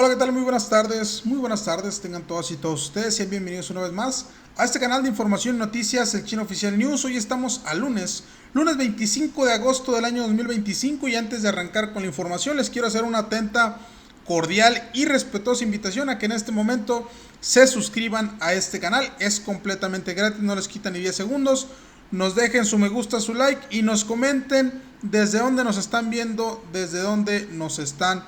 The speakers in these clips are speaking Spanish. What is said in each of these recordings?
Hola, ¿qué tal? Muy buenas tardes, tengan todas y todos ustedes, sean bienvenidos una vez más a este canal de información y noticias, el Chino Oficial News. Hoy estamos a lunes 25 de agosto del año 2025, y antes de arrancar con la información les quiero hacer una atenta, cordial y respetuosa invitación a que en este momento se suscriban a este canal. Es completamente gratis, no les quita ni 10 segundos. Nos dejen su me gusta, su like y nos comenten desde dónde nos están viendo, desde dónde nos están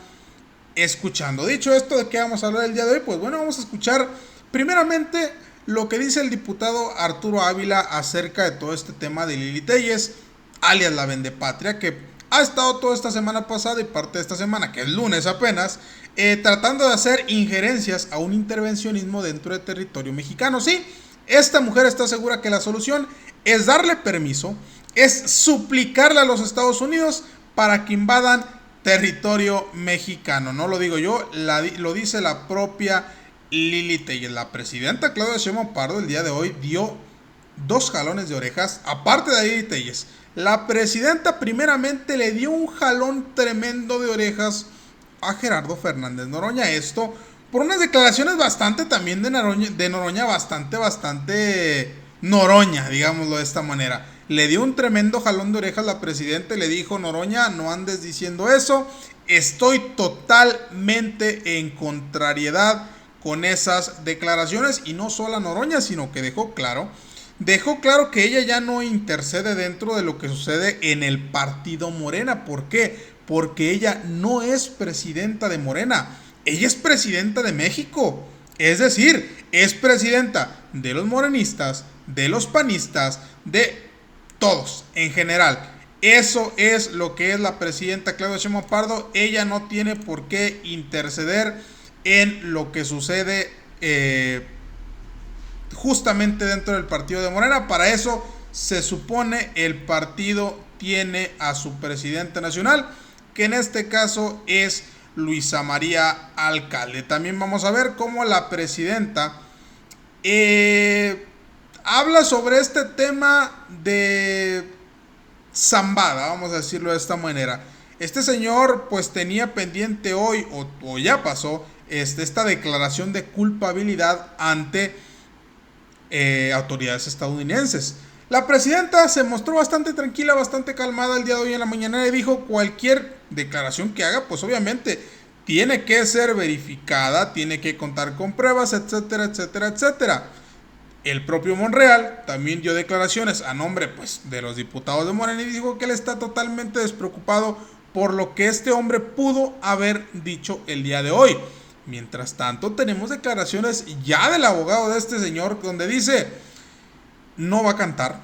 escuchando. Dicho esto, ¿de qué vamos a hablar el día de hoy? Pues bueno, vamos a escuchar primeramente lo que dice el diputado Arturo Ávila acerca de todo este tema de Lili Téllez, alias la Vendepatria, que ha estado toda esta semana pasada y parte de esta semana, que es lunes apenas, tratando de hacer injerencias a un intervencionismo dentro del territorio mexicano. Sí, esta mujer está segura que la solución es darle permiso, es suplicarle a los Estados Unidos para que invadan territorio mexicano. No lo digo yo, lo dice la propia Lili Téllez. La presidenta Claudia Sheinbaum Pardo el día de hoy dio dos jalones de orejas, aparte de Lili Téllez. La presidenta primeramente le dio un jalón tremendo de orejas a Gerardo Fernández Noroña. Esto por unas declaraciones bastante también de Noroña, bastante Noroña, digámoslo de esta manera. Le dio un tremendo jalón de orejas la presidenta y le dijo: Noroña, no andes diciendo eso, estoy totalmente en contrariedad con esas declaraciones. Y no solo a Noroña, sino que dejó claro que ella ya no intercede dentro de lo que sucede en el partido Morena. ¿Por qué? Porque ella no es presidenta de Morena, ella es presidenta de México. Es decir, es presidenta de los morenistas, de los panistas, de todos en general. Eso es lo que es la presidenta Claudia Sheinbaum Pardo. Ella no tiene por qué interceder en lo que sucede justamente dentro del partido de Morena. Para eso se supone el partido tiene a su presidente nacional, que en este caso es Luisa María Alcalde. También vamos a ver cómo la presidenta habla sobre este tema de Zambada, vamos a decirlo de esta manera. Este señor pues tenía pendiente hoy, o ya pasó, esta declaración de culpabilidad ante autoridades estadounidenses. La presidenta se mostró bastante tranquila, bastante calmada el día de hoy en la mañana, y dijo: cualquier declaración que haga, pues obviamente tiene que ser verificada, tiene que contar con pruebas, etcétera, etcétera, etcétera. El propio Monreal también dio declaraciones a nombre pues de los diputados de Morena y dijo que él está totalmente despreocupado por lo que este hombre pudo haber dicho el día de hoy. Mientras tanto, tenemos declaraciones ya del abogado de este señor donde dice: no va a cantar,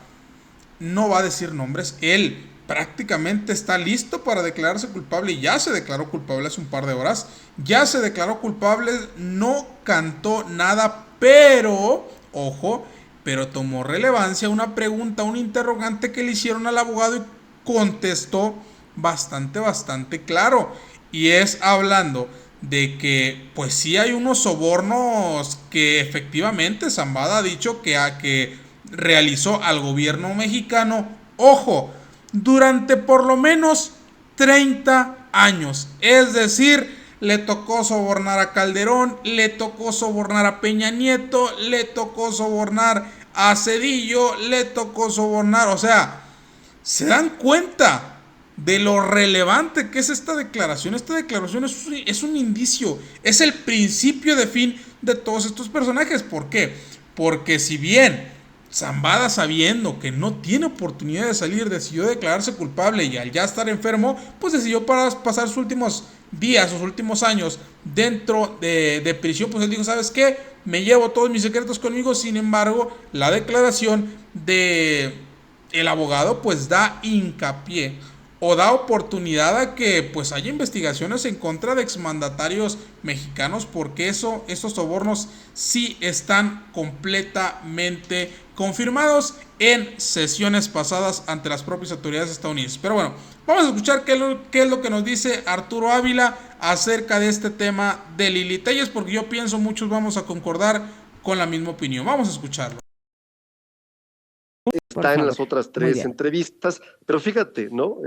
no va a decir nombres, él prácticamente está listo para declararse culpable y ya se declaró culpable hace un par de horas, ya se declaró culpable, no cantó nada, pero, ojo, pero tomó relevancia una pregunta, un interrogante que le hicieron al abogado y contestó bastante claro, y es hablando de que pues sí hay unos sobornos que efectivamente Zambada ha dicho que realizó al gobierno mexicano, ojo, durante por lo menos 30 años. Es decir, le tocó sobornar a Calderón, le tocó sobornar a Peña Nieto, le tocó sobornar a Cedillo, le tocó sobornar, o sea, ¿se dan cuenta de lo relevante que es esta declaración? Esta declaración es un indicio, es el principio de fin de todos estos personajes. ¿Por qué? Porque si bien Zambada, sabiendo que no tiene oportunidad de salir, decidió declararse culpable, y al ya estar enfermo, pues decidió pasar sus últimos días, sus últimos años dentro de prisión. Pues él dijo: ¿sabes qué? Me llevo todos mis secretos conmigo. Sin embargo, la declaración de el abogado pues da hincapié o da oportunidad a que pues haya investigaciones en contra de exmandatarios mexicanos, porque estos sobornos sí están completamente confirmados en sesiones pasadas ante las propias autoridades estadounidenses. Pero bueno, vamos a escuchar qué es lo que nos dice Arturo Ávila acerca de este tema de Lili Téllez, porque yo pienso muchos vamos a concordar con la misma opinión. Vamos a escucharlo. está en las otras 3 entrevistas, pero fíjate, ¿no?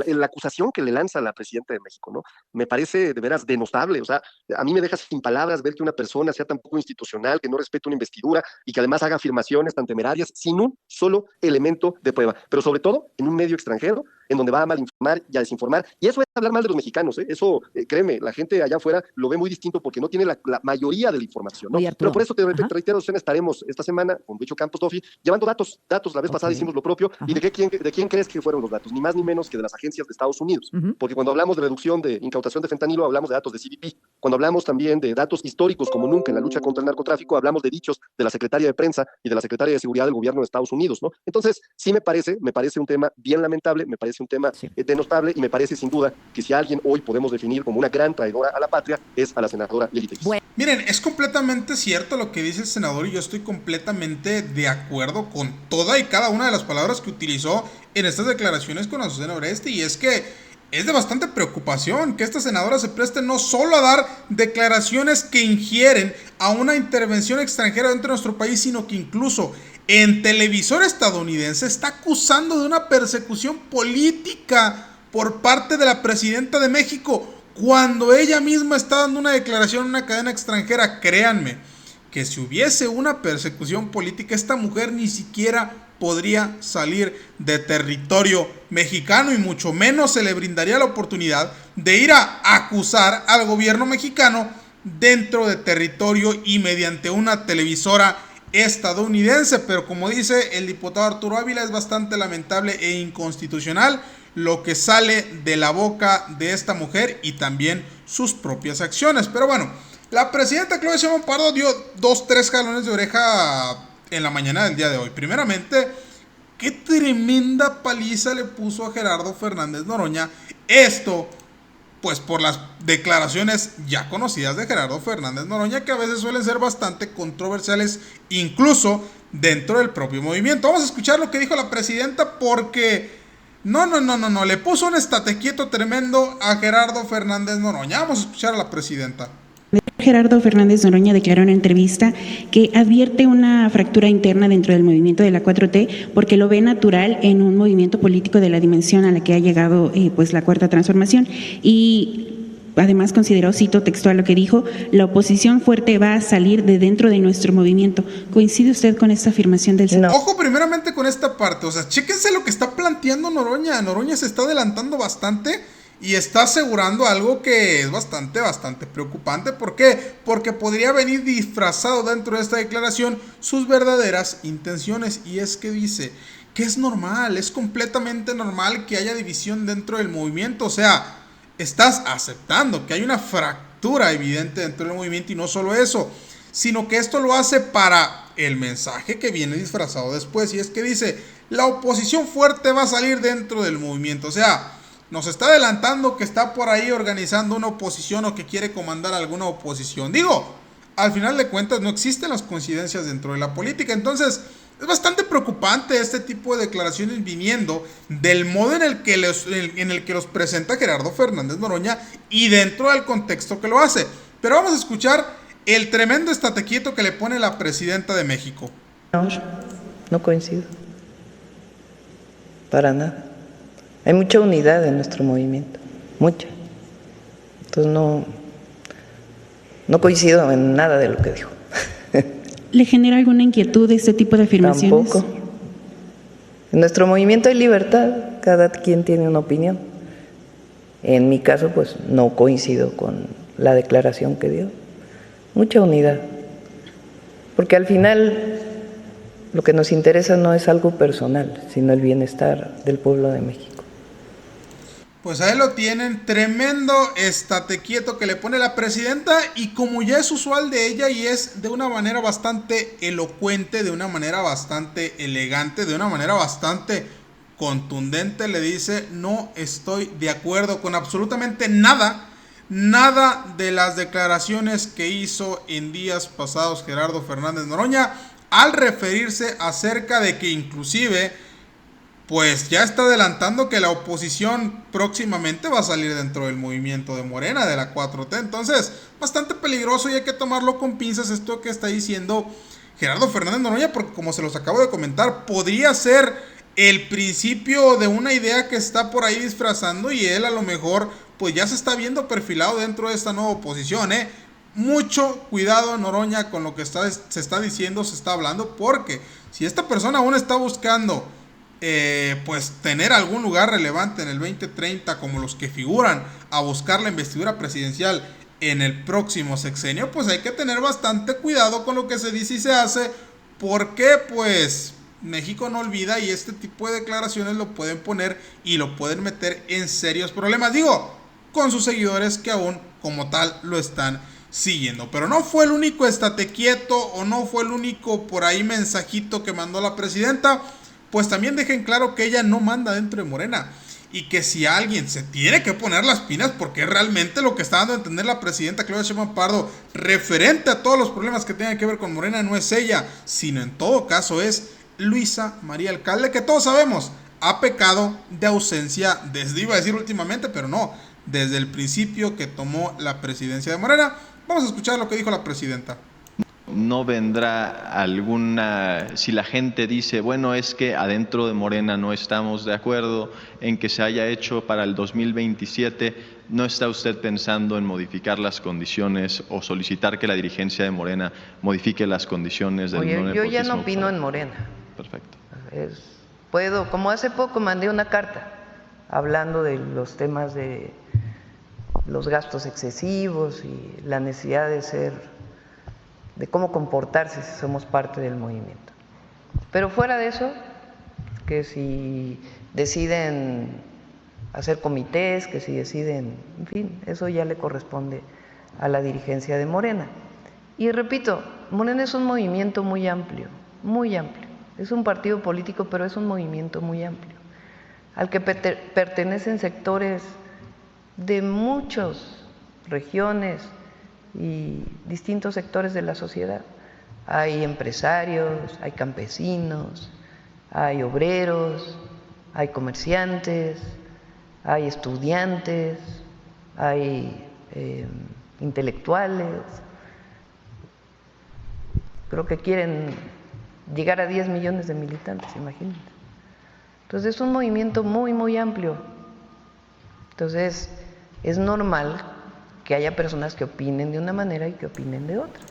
La acusación que le lanza la presidenta de México, ¿no? Me parece de veras denostable, o sea, a mí me deja sin palabras ver que una persona sea tan poco institucional, que no respete una investidura y que además haga afirmaciones tan temerarias sin un solo elemento de prueba, pero sobre todo en un medio extranjero, en donde va a malinformar y a desinformar, y eso es hablar mal de los mexicanos, ¿eh? Eso, créeme, la gente allá afuera lo ve muy distinto porque no tiene la mayoría de la información, ¿no? Pero por eso te reitero, estaremos esta semana con Huicho Campos Tofi llevando datos, la vez pasada hicimos lo propio, y de quién crees que fueron los datos, ni más ni menos que de las agencias de Estados Unidos, porque cuando hablamos de reducción de incautación de fentanilo, hablamos de datos de CBP, cuando hablamos también de datos históricos como nunca en la lucha contra el narcotráfico, hablamos de dichos de la Secretaría de Prensa y de la Secretaría de Seguridad del Gobierno de Estados Unidos, ¿no? Entonces, sí me parece un tema bien lamentable, me parece un tema denostable, y me parece sin duda que si alguien hoy podemos definir como una gran traidora a la patria, es a la senadora Lili Telles. Miren, es completamente cierto lo que dice el senador y yo estoy completamente de acuerdo con toda y cada una de las palabras que utilizó en estas declaraciones con Azucena Oreste, y es que es de bastante preocupación que esta senadora se preste no solo a dar declaraciones que ingieren a una intervención extranjera dentro de nuestro país, sino que incluso en televisor estadounidense está acusando de una persecución política por parte de la presidenta de México, cuando ella misma está dando una declaración en una cadena extranjera. Créanme que si hubiese una persecución política, esta mujer ni siquiera podría salir de territorio mexicano y mucho menos se le brindaría la oportunidad de ir a acusar al gobierno mexicano dentro de territorio y mediante una televisora estadounidense. Pero como dice el diputado Arturo Ávila, es bastante lamentable e inconstitucional lo que sale de la boca de esta mujer y también sus propias acciones. Pero bueno, la presidenta Claudia Sheinbaum Pardo dio 2-3 jalones de oreja en la mañana del día de hoy. Primeramente, qué tremenda paliza le puso a Gerardo Fernández Noroña. Esto, pues por las declaraciones ya conocidas de Gerardo Fernández Noroña, que a veces suelen ser bastante controversiales, incluso dentro del propio movimiento. Vamos a escuchar lo que dijo la presidenta porque no, le puso un estate quieto tremendo a Gerardo Fernández Noroña. Vamos a escuchar a la presidenta. Gerardo Fernández Noroña declaró en una entrevista que advierte una fractura interna dentro del movimiento de la 4T porque lo ve natural en un movimiento político de la dimensión a la que ha llegado pues la Cuarta Transformación, y además consideró, cito textual lo que dijo, la oposición fuerte va a salir de dentro de nuestro movimiento. ¿Coincide usted con esta afirmación del senador? Ojo primeramente con esta parte, o sea, chéquense lo que está planteando Noroña. Noroña se está adelantando bastante y está asegurando algo que es bastante preocupante. ¿Por qué? Porque podría venir disfrazado dentro de esta declaración sus verdaderas intenciones. Y es que dice que es normal, es completamente normal que haya división dentro del movimiento. O sea, estás aceptando que hay una fractura evidente dentro del movimiento, y no solo eso, sino que esto lo hace para el mensaje que viene disfrazado después. Y es que dice, la oposición fuerte va a salir dentro del movimiento. O sea, nos está adelantando que está por ahí organizando una oposición o que quiere comandar alguna oposición. Digo, al final de cuentas no existen las coincidencias dentro de la política. Entonces, es bastante preocupante este tipo de declaraciones viniendo del modo en el que los presenta Gerardo Fernández Noroña y dentro del contexto que lo hace. Pero vamos a escuchar el tremendo estate quieto que le pone la presidenta de México. No coincido. Para nada. Hay mucha unidad en nuestro movimiento, mucha. Entonces no coincido en nada de lo que dijo. ¿Le genera alguna inquietud este tipo de afirmaciones? Tampoco. En nuestro movimiento hay libertad, cada quien tiene una opinión. En mi caso, pues no coincido con la declaración que dio. Mucha unidad. Porque al final lo que nos interesa no es algo personal, sino el bienestar del pueblo de México. Pues ahí lo tienen, tremendo estate quieto que le pone la presidenta, y como ya es usual de ella y es de una manera bastante elocuente, de una manera bastante elegante, de una manera bastante contundente, le dice, no estoy de acuerdo con absolutamente nada de las declaraciones que hizo en días pasados Gerardo Fernández Noroña, al referirse acerca de que inclusive pues ya está adelantando que la oposición próximamente va a salir dentro del movimiento de Morena, de la 4T. Entonces, bastante peligroso y hay que tomarlo con pinzas esto que está diciendo Gerardo Fernández Noroña, porque como se los acabo de comentar, podría ser el principio de una idea que está por ahí disfrazando y él a lo mejor pues ya se está viendo perfilado dentro de esta nueva oposición, Mucho cuidado, Noroña, con lo que se está diciendo, se está hablando, porque si esta persona aún está buscando pues tener algún lugar relevante en el 2030 como los que figuran a buscar la investidura presidencial en el próximo sexenio, pues hay que tener bastante cuidado con lo que se dice y se hace, porque pues México no olvida y este tipo de declaraciones lo pueden poner y lo pueden meter en serios problemas, digo, con sus seguidores que aún como tal lo están siguiendo. Pero no fue el único estate quieto o no fue el único por ahí mensajito que mandó la presidenta, pues también dejen claro que ella no manda dentro de Morena y que si alguien se tiene que poner las pilas, porque es realmente lo que está dando a entender la presidenta Claudia Sheinbaum Pardo referente a todos los problemas que tengan que ver con Morena, no es ella, sino en todo caso es Luisa María Alcalde, que todos sabemos ha pecado de ausencia desde, iba a decir últimamente, pero no, desde el principio que tomó la presidencia de Morena. Vamos a escuchar lo que dijo la presidenta. No vendrá alguna, si la gente dice, bueno, es que adentro de Morena no estamos de acuerdo en que se haya hecho para el 2027, ¿no está usted pensando en modificar las condiciones o solicitar que la dirigencia de Morena modifique las condiciones del nepotismo? Yo ya no opino en Morena. Perfecto. Puedo, como hace poco mandé una carta hablando de los temas de los gastos excesivos y la necesidad de cómo comportarse si somos parte del movimiento. Pero fuera de eso, que si deciden hacer comités, que si deciden, en fin, eso ya le corresponde a la dirigencia de Morena. Y repito, Morena es un movimiento muy amplio, muy amplio. Es un partido político, pero es un movimiento muy amplio, al que pertenecen sectores de muchas regiones y distintos sectores de la sociedad. Hay empresarios, hay campesinos, hay obreros, hay comerciantes, hay estudiantes, hay intelectuales. Creo que quieren llegar a 10 millones de militantes, imagínense. Entonces es un movimiento muy, muy amplio. Entonces es normal que haya personas que opinen de una manera y que opinen de otra.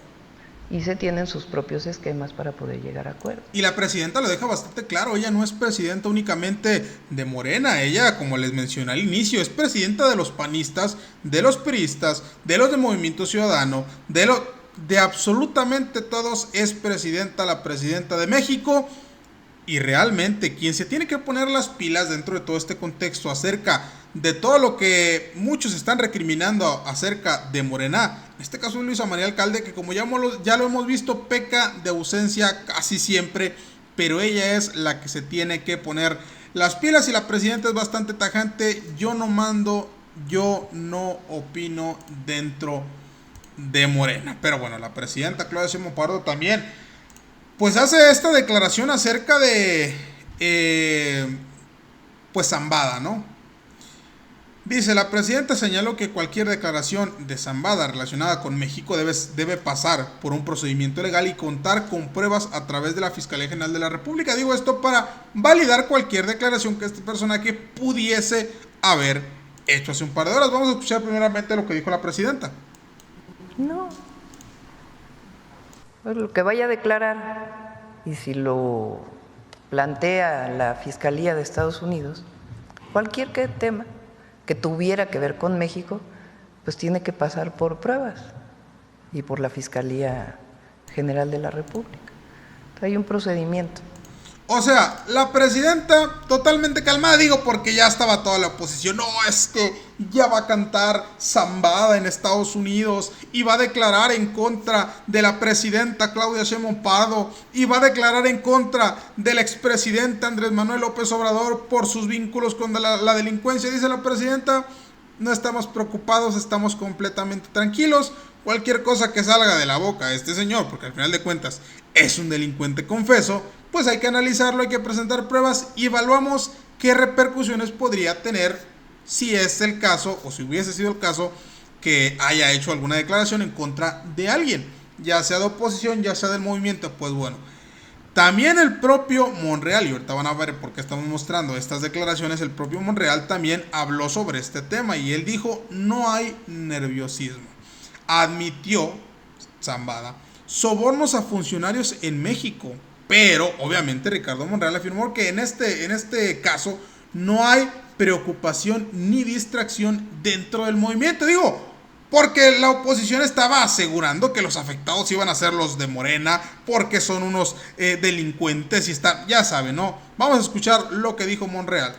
Y se tienen sus propios esquemas para poder llegar a acuerdos. Y la presidenta lo deja bastante claro, ella no es presidenta únicamente de Morena, ella, como les mencioné al inicio, es presidenta de los panistas, de los priistas, de los de Movimiento Ciudadano, de absolutamente todos, es presidenta, la presidenta de México. Y realmente quien se tiene que poner las pilas dentro de todo este contexto acerca de todo lo que muchos están recriminando acerca de Morena, en este caso Luisa María Alcalde, que como ya lo hemos visto, peca de ausencia casi siempre, pero ella es la que se tiene que poner las pilas y la presidenta es bastante tajante: yo no mando, yo no opino dentro de Morena. Pero bueno, la presidenta Claudia Sheinbaum Pardo también pues hace esta declaración acerca de pues Zambada, ¿no? Dice, la presidenta señaló que cualquier declaración de Zambada relacionada con México debe pasar por un procedimiento legal y contar con pruebas a través de la Fiscalía General de la República. Digo esto para validar cualquier declaración que este personaje pudiese haber hecho hace un par de horas. Vamos a escuchar primeramente lo que dijo la presidenta. No. Pues lo que vaya a declarar, y si lo plantea la Fiscalía de Estados Unidos, cualquier tema que tuviera que ver con México, pues tiene que pasar por pruebas y por la Fiscalía General de la República. Entonces, hay un procedimiento. O sea, la presidenta totalmente calmada, digo, porque ya estaba toda la oposición. No, es que ya va a cantar Zambada en Estados Unidos y va a declarar en contra de la presidenta Claudia Sheinbaum Pardo y va a declarar en contra del expresidente Andrés Manuel López Obrador por sus vínculos con la delincuencia. Dice la presidenta, no estamos preocupados, estamos completamente tranquilos. Cualquier cosa que salga de la boca de este señor, porque al final de cuentas es un delincuente confeso, pues hay que analizarlo, hay que presentar pruebas y evaluamos qué repercusiones podría tener si es el caso o si hubiese sido el caso que haya hecho alguna declaración en contra de alguien. ya sea de oposición, ya sea del movimiento, pues bueno. También el propio Monreal, y ahorita van a ver por qué estamos mostrando estas declaraciones, el propio Monreal también habló sobre este tema y él dijo, no hay nerviosismo. Admitió, Zambada, sobornos a funcionarios en México, pero obviamente Ricardo Monreal afirmó que en este caso no hay preocupación ni distracción dentro del movimiento. Digo, porque la oposición estaba asegurando que los afectados iban a ser los de Morena, porque son unos delincuentes y están, ya saben, ¿no? Vamos a escuchar lo que dijo Monreal.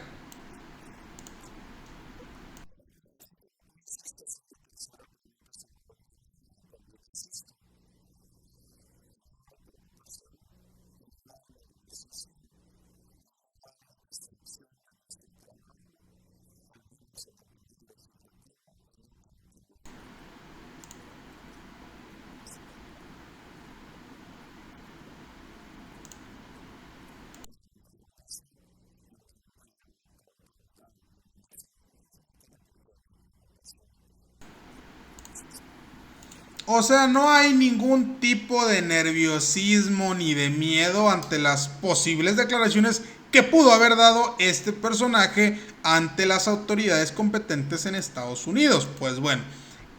O sea, no hay ningún tipo de nerviosismo ni de miedo ante las posibles declaraciones que pudo haber dado este personaje ante las autoridades competentes en Estados Unidos. Pues bueno,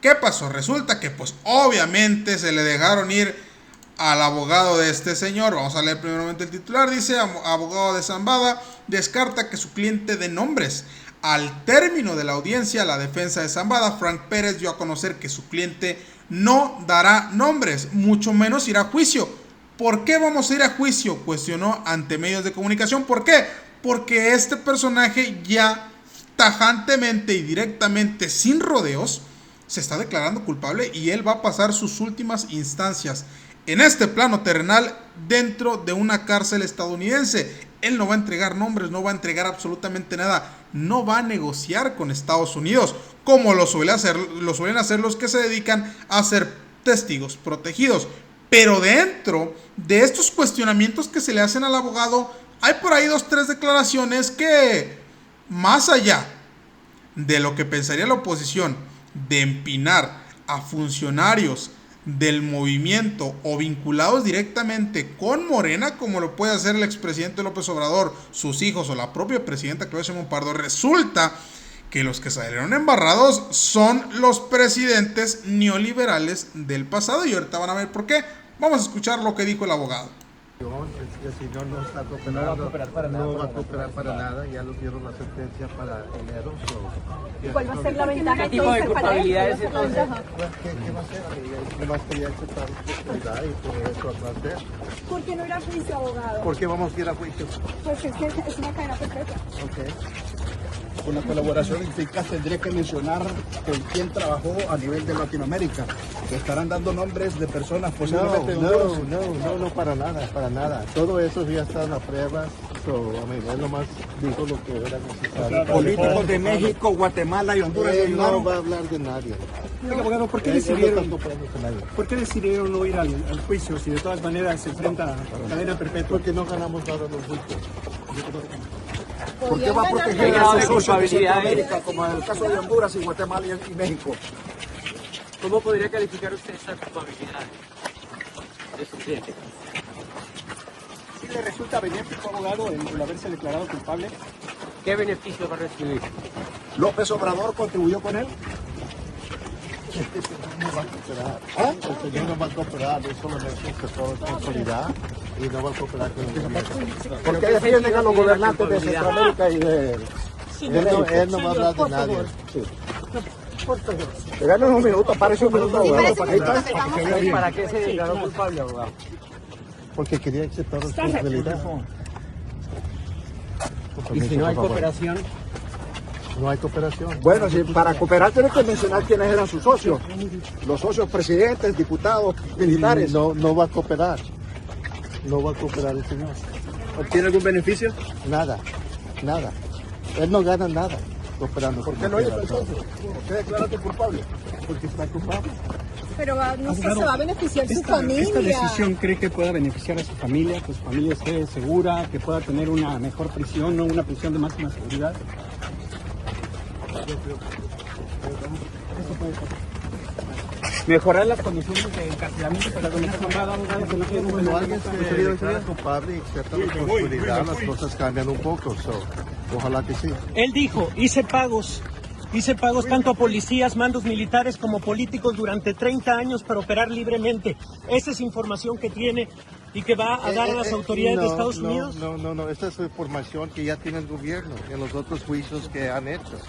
¿qué pasó? Resulta que pues obviamente se le dejaron ir al abogado de este señor. Vamos a leer primeramente el titular. Dice, abogado de Zambada descarta que su cliente dé nombres. Al término de la audiencia, la defensa de Zambada, Frank Pérez, dio a conocer que su cliente no dará nombres, mucho menos irá a juicio. ¿Por qué vamos a ir a juicio?, cuestionó ante medios de comunicación. ¿Por qué? Porque este personaje ya tajantemente y directamente, sin rodeos, se está declarando culpable y él va a pasar sus últimas instancias en este plano terrenal dentro de una cárcel estadounidense. Él no va a entregar nombres, no va a entregar absolutamente nada, no va a negociar con Estados Unidos, como lo suelen hacer los que se dedican a ser testigos protegidos. Pero dentro de estos cuestionamientos que se le hacen al abogado, hay por ahí 2-3 declaraciones que, más allá de lo que pensaría la oposición, de empinar a funcionarios del movimiento o vinculados directamente con Morena, como lo puede hacer el expresidente López Obrador, sus hijos o la propia presidenta Claudia Sheinbaum Pardo, resulta que los que salieron embarrados son los presidentes neoliberales del pasado, y ahorita van a ver por qué. Vamos a escuchar lo que dijo el abogado. El señor no está cooperando, no va a cooperar para nada, ya lo dieron la sentencia para enero. ¿Cuál va a ser la ventaja? ¿Qué tipo de culpabilidades entonces? ¿Qué va a hacer? Nomás quería aceptar responsabilidad y todo eso va a hacer. ¿Por qué no ir a juicio, abogado? ¿Por qué vamos a ir a juicio? Pues es que es una cadena perpetua. Ok. Con la colaboración eficaz tendría que mencionar con quién trabajó a nivel de Latinoamérica. ¿Estarán dando nombres de personas posiblemente? No, para nada. Todo eso ya está en la prueba. Él nomás dijo lo que era necesario. Políticos de México, Guatemala y Honduras. No va a hablar de nadie. Oiga, abogado, ¿por qué decidieron no ir al juicio si de todas maneras se enfrenta a cadena perpetua? Porque no ganamos nada en los juicios. ¿Por qué va a proteger a sus socios de Centroamérica, como en el caso de Honduras y Guatemala y México? ¿Cómo podría calificar usted esta culpabilidad de su cliente? ¿Sí le resulta benéfico, abogado, el haberse declarado culpable? ¿Qué beneficio va a recibir? ¿López Obrador contribuyó con él? No va a cooperar. El señor no va a cooperar, él solamente aceptó responsabilidad y no va a cooperar con el ¿Por qué defienden a los gobernantes de Centroamérica y de él no va a hablar de nadie. Regálenos un minuto, aparece un minuto, abogado. ¿Para qué se declaró culpable, abogado? Porque quería aceptar responsabilidad. ¿Y si no hay cooperación? No hay cooperación. Bueno, si para cooperar tiene que mencionar quiénes eran sus socios. Los socios presidentes, diputados, militares. No va a cooperar. No va a cooperar el señor. ¿Obtiene algún beneficio? Nada. Él no gana nada cooperando. ¿Por qué no hizo entonces? ¿Por qué declaraste culpable? Porque está culpable. Pero no sé, se va a beneficiar su familia. ¿Esta decisión cree que pueda beneficiar a su familia, que su familia esté segura, que pueda tener una mejor prisión, no una prisión de máxima seguridad? Yo creo que eso puede pasar. mejorar las condiciones de encarcelamiento para que no se pongan abogados que no quieren Cuando alguien se declara culpable y acepta responsabilidad, las cosas cambian un poco. Ojalá que sí. Él dijo, hice pagos tanto a policías, mandos militares como políticos durante 30 años para operar libremente. Esa es información que tiene y que va a dar a las autoridades de Estados Unidos. No, esta es información que ya tiene el gobierno en los otros juicios que han hecho.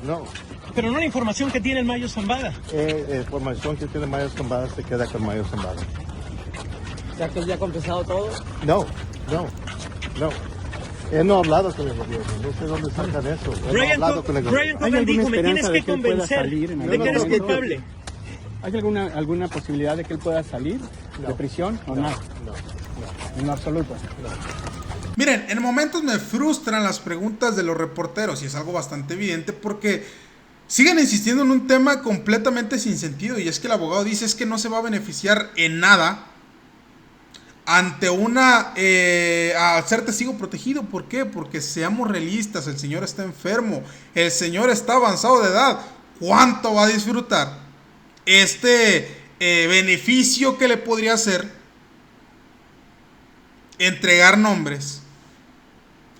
No. Pero no la información que tiene el Mayo Zambada. Información que tiene Mayo Zambada se queda con Mayo Zambada. ¿Ya que él ya ha confesado todo? No. Él no ha hablado con el gobierno, no sé dónde sacan eso. Él no ha hablado con el gobierno. Brian Cogan dijo, me tienes que convencer de que eres culpable. ¿Hay alguna posibilidad de que él pueda salir de prisión o no? No, en absoluto. Miren, en momentos me frustran las preguntas de los reporteros y es algo bastante evidente porque siguen insistiendo en un tema completamente sin sentido y es que el abogado dice es que no se va a beneficiar en nada ante al ser testigo protegido. ¿Por qué? Porque seamos realistas, el señor está enfermo, el señor está avanzado de edad. ¿Cuánto va a disfrutar este beneficio que le podría hacer entregar nombres,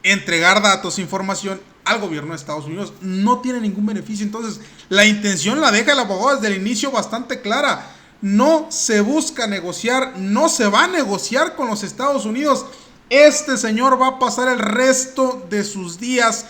entregar datos, información al gobierno de Estados Unidos? No tiene ningún beneficio. Entonces la intención la deja el abogado desde el inicio bastante clara. No se busca negociar, no se va a negociar con los Estados Unidos. Este señor va a pasar el resto de sus días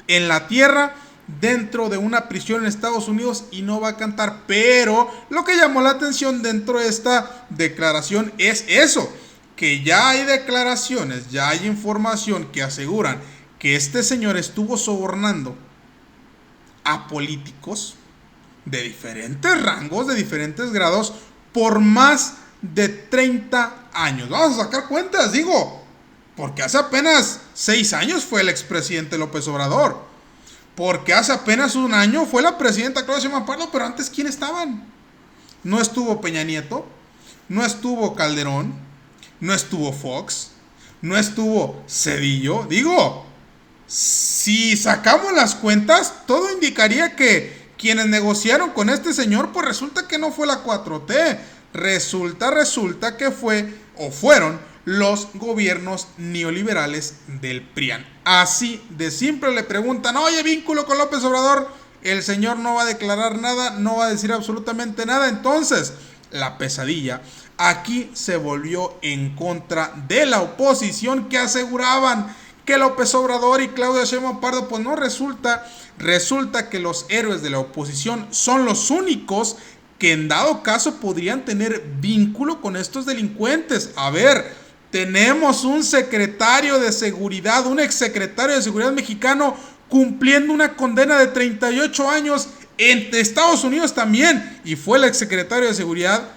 en la tierra, dentro de una prisión en Estados Unidos y no va a cantar. Pero lo que llamó la atención dentro de esta declaración es eso, que ya hay declaraciones, ya hay información que aseguran que este señor estuvo sobornando a políticos de diferentes rangos, de diferentes grados, por más de 30 años. Vamos a sacar cuentas, digo, porque hace apenas 6 años fue el expresidente López Obrador, porque hace apenas un año fue la presidenta Claudia Sheinbaum Pardo, pero antes ¿quién estaban? No estuvo Peña Nieto, no estuvo Calderón, no estuvo Fox, no estuvo Zedillo. Digo, si sacamos las cuentas, todo indicaría que quienes negociaron con este señor, pues resulta que no fue la 4T. Resulta que fueron los gobiernos neoliberales del PRIAN. Así de simple. Le preguntan, oye, vínculo con López Obrador. El señor no va a declarar nada, no va a decir absolutamente nada. Entonces, la pesadilla aquí se volvió en contra de la oposición, que aseguraban que López Obrador y Claudia Sheinbaum Pardo, pues no resulta que los héroes de la oposición son los únicos que en dado caso podrían tener vínculo con estos delincuentes. A ver, tenemos un secretario de seguridad, un exsecretario de seguridad mexicano cumpliendo una condena de 38 años en Estados Unidos también, y fue el exsecretario de seguridad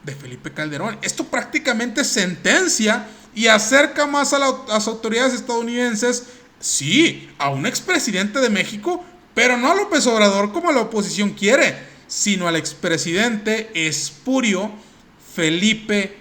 de Felipe Calderón. Esto prácticamente sentencia y acerca más a las autoridades estadounidenses, sí, a un expresidente de México, pero no a López Obrador como la oposición quiere, sino al expresidente espurio Felipe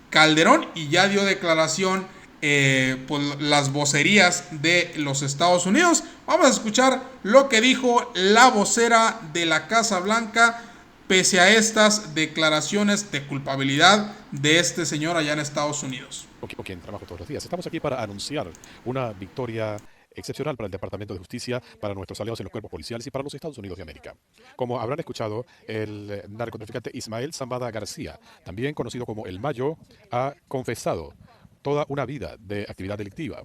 Calderón. Y ya dio declaración pues, las vocerías de los Estados Unidos. Vamos a escuchar lo que dijo la vocera de la Casa Blanca pese a estas declaraciones de culpabilidad de este señor allá en Estados Unidos. O quien trabajo todos los días. Estamos aquí para anunciar una victoria excepcional para el Departamento de Justicia, para nuestros aliados en los cuerpos policiales y para los Estados Unidos de América. Como habrán escuchado, el narcotraficante Ismael Zambada García, también conocido como El Mayo, ha confesado toda una vida de actividad delictiva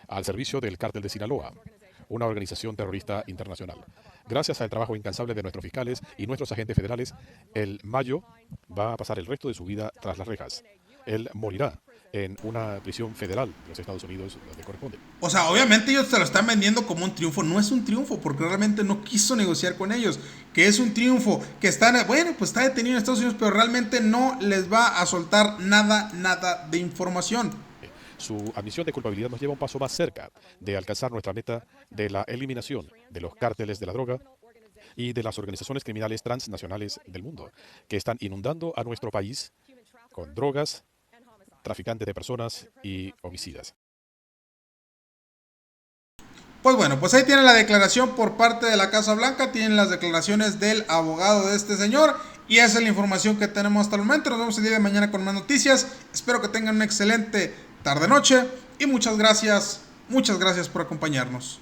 al servicio del Cártel de Sinaloa, una organización terrorista internacional. Gracias al trabajo incansable de nuestros fiscales y nuestros agentes federales, El Mayo va a pasar el resto de su vida tras las rejas. Él morirá en una prisión federal de los Estados Unidos donde corresponde. O sea, obviamente ellos se lo están vendiendo como un triunfo. No es un triunfo porque realmente no quiso negociar con ellos. Que es un triunfo, que están, bueno, pues está detenido en Estados Unidos, pero realmente no les va a soltar nada de información. Su admisión de culpabilidad nos lleva un paso más cerca de alcanzar nuestra meta de la eliminación de los cárteles de la droga y de las organizaciones criminales transnacionales del mundo que están inundando a nuestro país con drogas, traficantes de personas y homicidas. Pues bueno, pues ahí tienen la declaración por parte de la Casa Blanca, tienen las declaraciones del abogado de este señor Y esa es la información que tenemos hasta el momento. Nos vemos el día de mañana con más noticias. Espero que tengan una excelente tarde-noche y muchas gracias por acompañarnos.